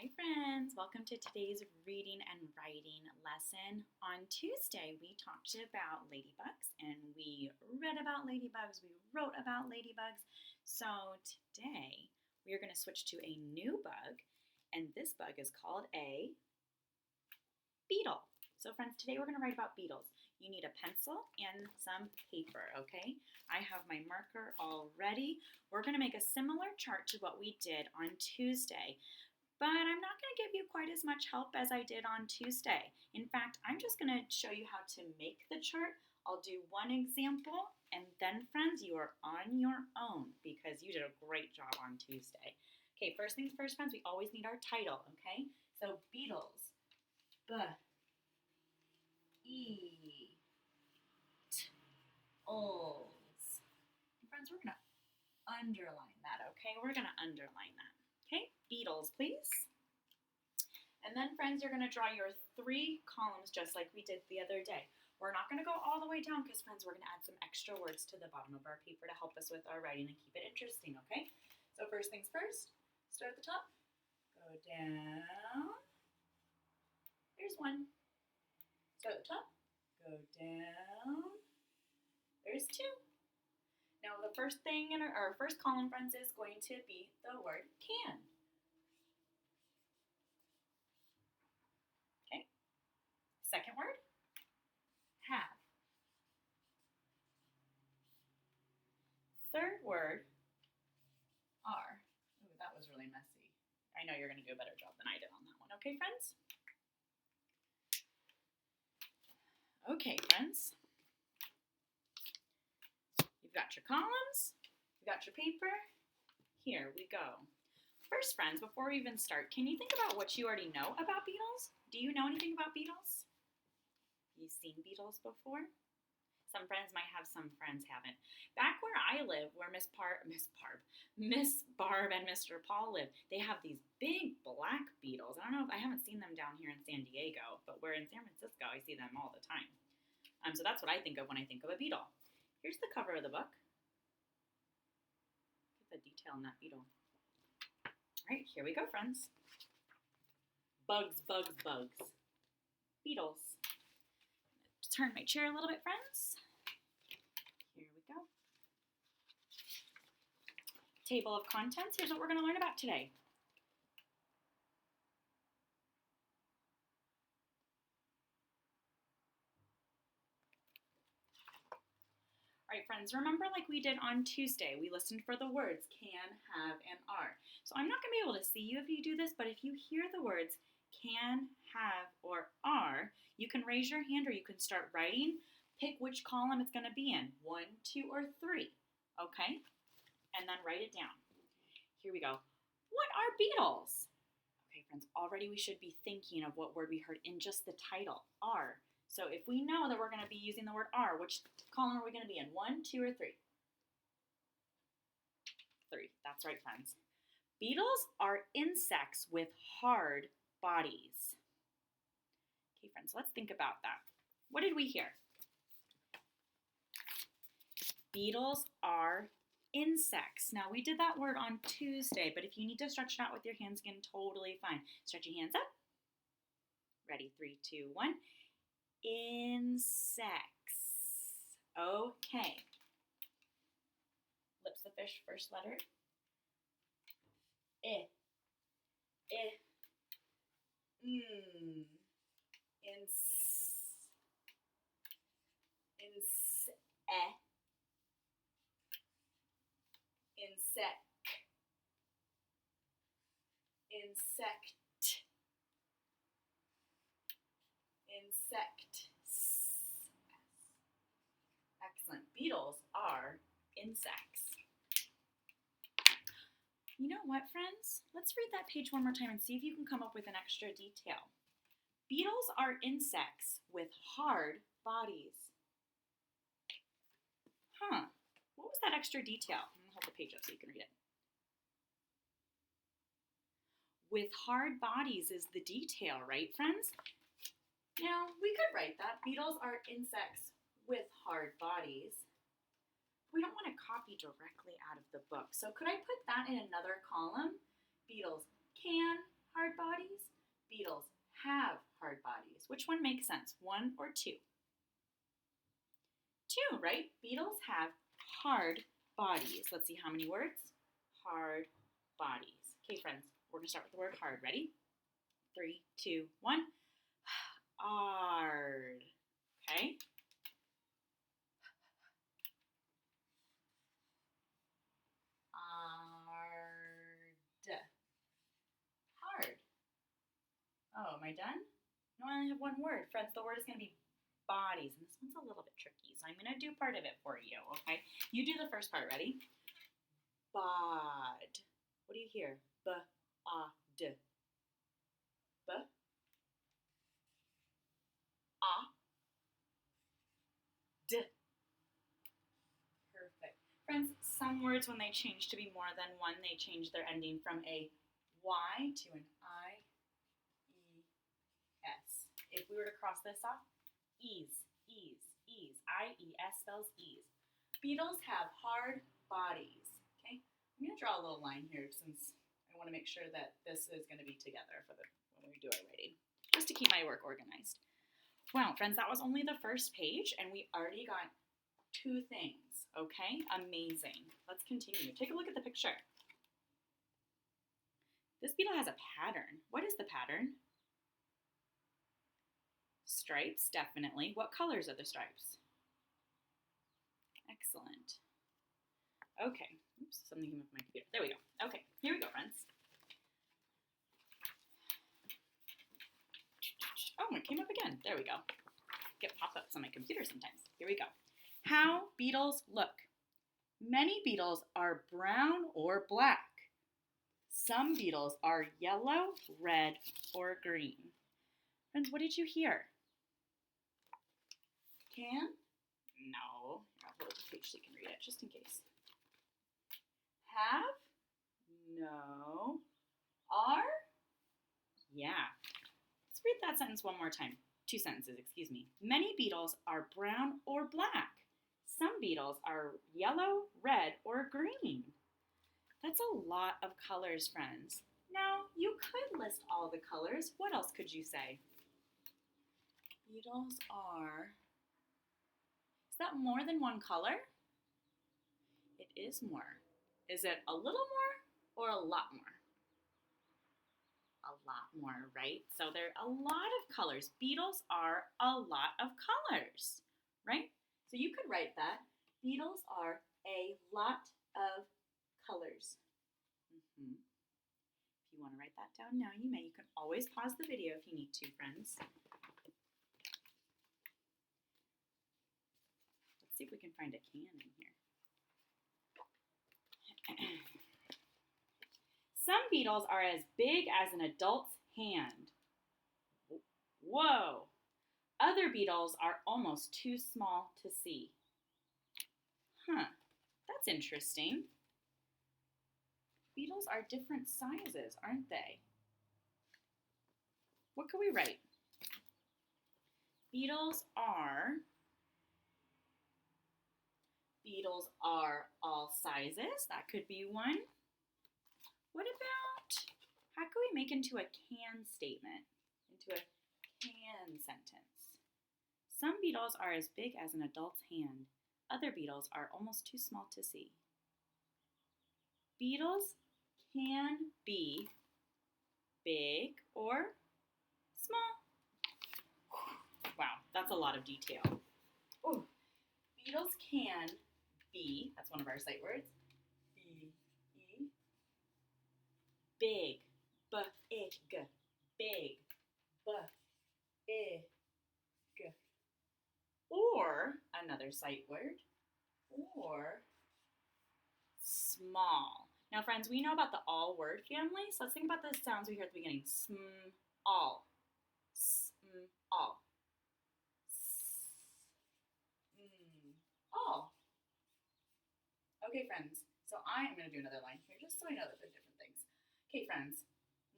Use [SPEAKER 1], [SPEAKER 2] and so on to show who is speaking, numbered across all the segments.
[SPEAKER 1] Hi friends, welcome to today's reading and writing lesson. On Tuesday we talked about ladybugs and we read about ladybugs, we wrote about ladybugs. So today we are going to switch to a new bug, and this bug is called a beetle. So friends, today we're going to write about beetles. You need a pencil and some paper, okay? I have my marker all ready. We're going to make a similar chart to what we did on Tuesday. But I'm not going to give you quite as much help as I did on Tuesday. In fact, I'm just going to show you how to make the chart. I'll do one example, and then, friends, you are on your own because you did a great job on Tuesday. Okay, first things first, friends, we always need our title, okay? So, Beetles. B-E-T-Os. Friends, we're going to underline that, okay? We're going to underline that. Okay, Beetles, please. And then, friends, you're going to draw your 3 columns just like we did the other day. We're not going to go all the way down because, friends, we're going to add some extra words to the bottom of our paper to help us with our writing and keep it interesting, okay? So first things first, start at the top, go down. There's 1. Start at the top, go down. There's 2. Now, the first thing in our first column, friends, is going to be the word can. Okay. Second word, have. Third word, are. Ooh, that was really messy. I know you're going to do a better job than I did on that one. Okay, friends? Okay, friends. You've got your columns. You've got your paper. Here we go. First, friends, before we even start, can you think about what you already know about beetles? Do you know anything about beetles? You've seen beetles before? Some friends might have, some friends haven't. Back where I live, where Miss Barb and Mr. Paul live, they have these big black beetles. I don't know if I haven't seen them down here in San Diego, but we're in San Francisco, I see them all the time. So that's what I think of when I think of a beetle. Here's the cover of the book. Look at the detail in that beetle. All right, here we go, friends. Bugs, bugs, bugs. Beetles. Turn my chair a little bit, friends. Here we go. Table of contents. Here's what we're going to learn about today. All right, friends, remember like we did on Tuesday, we listened for the words can, have, and are. So I'm not going to be able to see you if you do this, but if you hear the words can, have, or are, you can raise your hand or you can start writing. Pick which column it's going to be in, 1, 2, or 3, okay? And then write it down. Here we go. What are beetles? Okay, friends, already we should be thinking of what word we heard in just the title, are. So if we know that we're going to be using the word are, which column are we going to be in, 1, 2, or 3? 3, that's right, friends. Beetles are insects with hard bodies. Okay, friends, let's think about that. What did we hear? Beetles are insects. Now, we did that word on Tuesday, but if you need to stretch it out with your hands again, totally fine. Stretch your hands up. Ready, 3, 2, 1. Insects. Okay. Lips the fish, first letter. I. Insect. Excellent. Beetles are insects. You know what, friends? Let's read that page one more time and see if you can come up with an extra detail. Beetles are insects with hard bodies. What was that extra detail? I'm going to hold the page up so you can read it. With hard bodies is the detail, right, friends? Now, we could write that. Beetles are insects with hard bodies. We don't want to copy directly out of the book. So could I put that in another column? Beetles can, hard hard bodies? Beetles have hard bodies. Which one makes sense, 1 or 2? 2, right? Beetles have hard bodies. Let's see how many words. Hard bodies. Okay, friends, we're going to start with the word hard. Ready? 3, 2, 1. Hard. Okay? Hard. Oh, am I done? No, I only have one word. Friends, the word is going to be bodies. And this one's a little bit tricky, so I'm going to do part of it for you, okay? You do the first part. Ready? Bod. What do you hear? B-a-d. B. A. D. Perfect. Friends, some words, when they change to be more than one, they change their ending from a Y to an I-E-S. If we were to cross this off, ease, ease, ease. I-E-S spells ease. Beetles have hard bodies. Okay, I'm going to draw a little line here since I want to make sure that this is going to be together for when we do our writing, just to keep my work organized. Wow, friends, that was only the first page, and we already got 2 things. Okay, amazing. Let's continue. Take a look at the picture. This beetle has a pattern. What is the pattern? Stripes, definitely. What colors are the stripes? Excellent. Okay. Oops, something came up with my computer. There we go. Okay, here we go, friends. Oh, it came up again. There we go. Get pop-ups on my computer sometimes. Here we go. How beetles look. Many beetles are brown or black. Some beetles are yellow, red, or green. Friends, what did you hear? Can? No. I'll hold up the page so you can read it, just in case. Have? No. Are? Yeah. Let's read that sentence one more time. 2 sentences, excuse me. Many beetles are brown or black. Some beetles are yellow, red, or green. That's a lot of colors, friends. Now, you could list all the colors. What else could you say? Beetles are... Is that more than one color? It is more. Is it a little more or a lot more? A lot more, right? So there are a lot of colors. Beetles are a lot of colors, right? So you could write that. Beetles are a lot of colors. If you want to write that down now, you may. You can always pause the video if you need to, friends. Let's see if we can find a can in here. Some beetles are as big as an adult's hand. Whoa! Other beetles are almost too small to see. Huh, that's interesting. Beetles are different sizes, aren't they? What could we write? Beetles are all sizes. That could be one. What about, how could we make into a can statement? Into a can sentence. Some beetles are as big as an adult's hand. Other beetles are almost too small to see. Beetles can be big or small. Wow, that's a lot of detail. Ooh. Beetles can be, that's one of our sight words, B-E, big, B-I-G, big, B-I-G. Or, another sight word, or small. Now, friends, we know about the all word family, so let's think about the sounds we hear at the beginning. All. All. All. Okay, friends, so I am going to do another line here just so I know that they're different things. Okay, friends,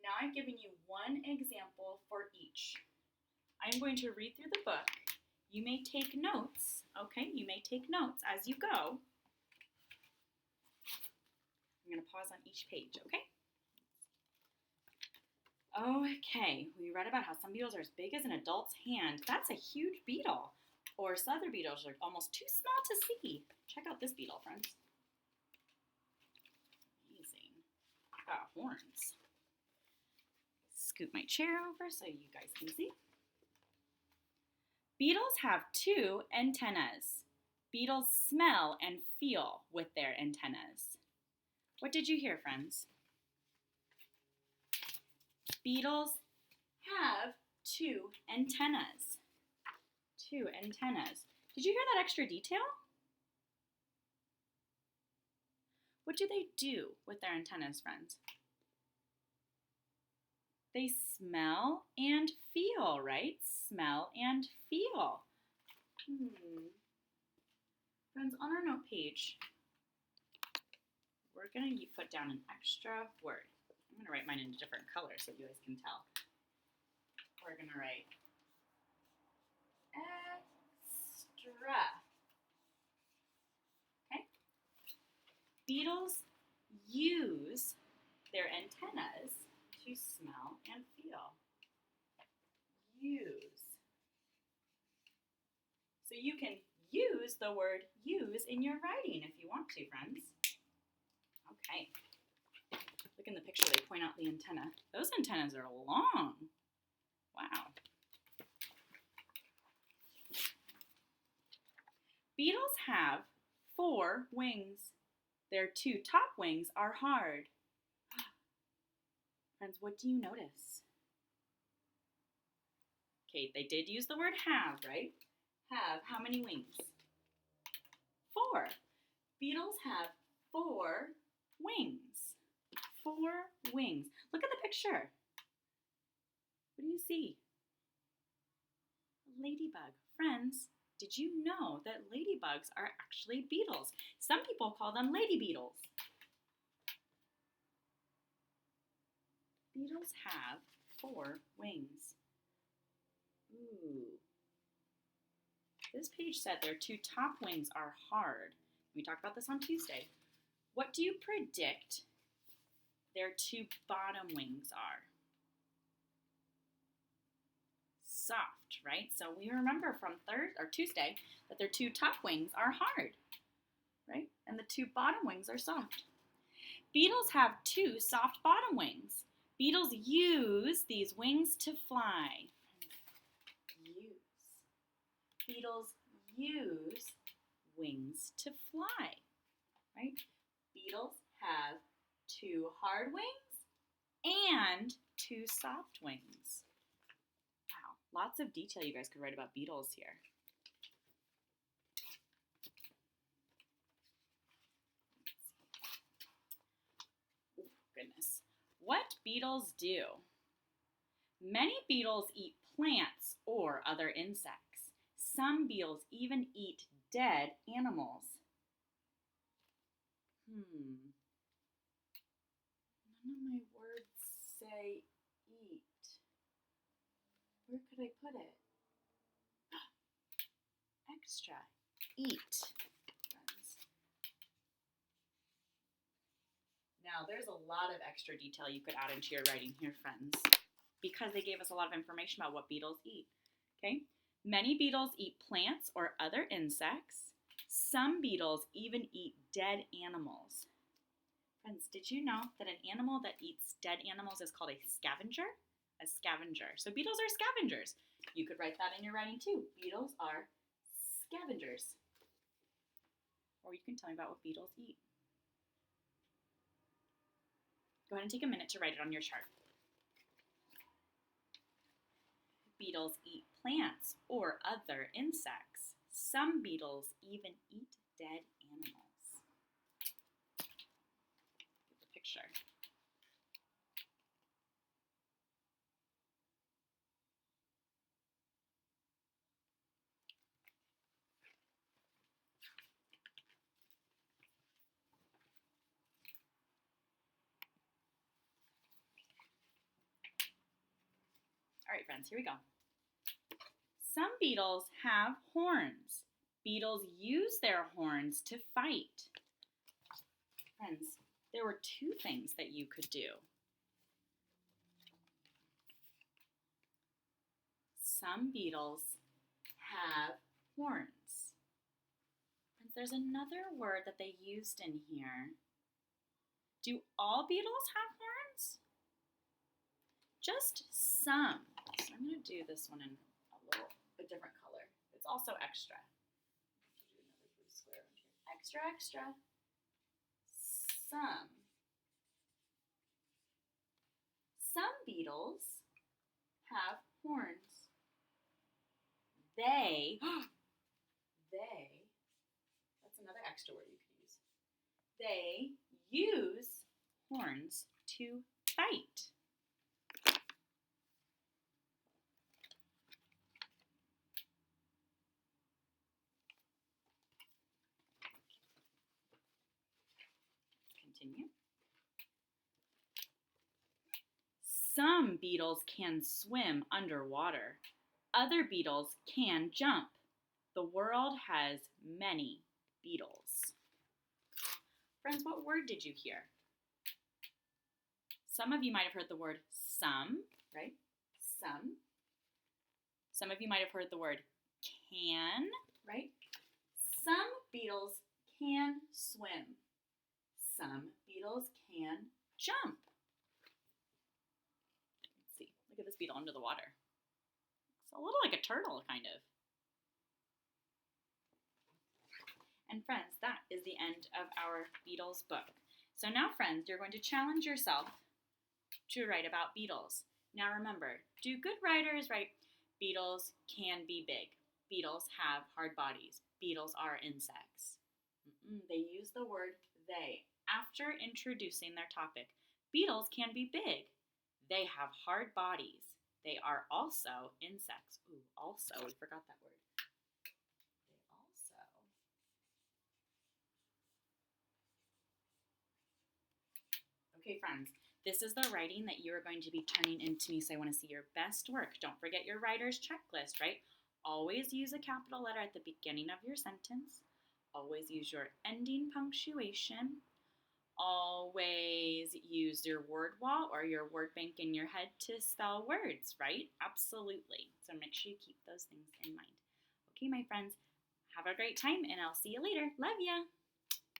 [SPEAKER 1] now I've given you one example for each. I'm going to read through the book. You may take notes, okay? You may take notes as you go. I'm going to pause on each page, okay? Okay, we read about how some beetles are as big as an adult's hand. That's a huge beetle. Or some other beetles are almost too small to see. Check out this beetle, friends. Amazing. Got horns. Scoot my chair over so you guys can see. Beetles have 2 antennas. Beetles smell and feel with their antennas. What did you hear, friends? Beetles have 2 antennas. 2 antennas. Did you hear that extra detail? What do they do with their antennas, friends? They smell and feel, right? Smell and feel. Friends, on our note page, we're going to put down an extra word. I'm going to write mine in a different color so you guys can tell. We're going to write extra. Okay? Beetles use their antennas to smell and feel. Use. So you can use the word use in your writing if you want to, friends. Okay. Look in the picture, they point out the antenna. Those antennas are long. Wow. Beetles have 4 wings. Their 2 top wings are hard. Friends, what do you notice? Okay, they did use the word have, right? Have how many wings? 4. Beetles have 4 wings. 4 wings. Look at the picture. What do you see? A ladybug. Friends, did you know that ladybugs are actually beetles? Some people call them lady beetles. Beetles have 4 wings. Ooh. This page said their 2 top wings are hard. We talked about this on Tuesday. What do you predict their 2 bottom wings are? Soft, right? So we remember from Tuesday that their 2 top wings are hard, right? And the 2 bottom wings are soft. Beetles have 2 soft bottom wings. Beetles use these wings to fly. Beetles use wings to fly, right? Beetles have 2 hard wings and 2 soft wings. Wow, lots of detail you guys could write about beetles here. Oh, goodness. What beetles do? Many beetles eat plants or other insects. Some beetles even eat dead animals. None of my words say eat. Where could I put it? Extra. Eat, friends. Now, there's a lot of extra detail you could add into your writing here, friends, because they gave us a lot of information about what beetles eat. Okay? Many beetles eat plants or other insects. Some beetles even eat dead animals. Friends, did you know that an animal that eats dead animals is called a scavenger? A scavenger. So beetles are scavengers. You could write that in your writing too. Beetles are scavengers. Or you can tell me about what beetles eat. Go ahead and take a minute to write it on your chart. Beetles eat plants or other insects. Some beetles even eat dead animals. Get the picture. All right, friends, here we go. Some beetles have horns. Beetles use their horns to fight. Friends, there were 2 things that you could do. Some beetles have horns. And there's another word that they used in here. Do all beetles have horns? Just some. So I'm going to do this one in a different color. It's also extra. Do another blue square one here. Extra, extra. Some. Some beetles have horns. They, that's another extra word you could use. They use horns to fight. Continue. Some beetles can swim underwater. Other beetles can jump. The world has many beetles. Friends, what word did you hear? Some of you might have heard the word some, right? Some. Some of you might have heard the word can, right? Some beetles can swim. Some beetles can jump. Let's see. Look at this beetle under the water. It's a little like a turtle, kind of. And friends, that is the end of our Beetles book. So now, friends, you're going to challenge yourself to write about beetles. Now remember, do good writers write, beetles can be big. Beetles have hard bodies. Beetles are insects. They use the word they after introducing their topic. Beetles can be big. They have hard bodies. They are also insects. Ooh, also, we forgot that word. They also. Okay, friends, this is the writing that you are going to be turning into me, so I want to see your best work. Don't forget your writer's checklist, right? Always use a capital letter at the beginning of your sentence. Always use your ending punctuation. Always use your word wall or your word bank in your head to spell words, right? Absolutely. So make sure you keep those things in mind. Okay, my friends, have a great time, and I'll see you later. Love ya!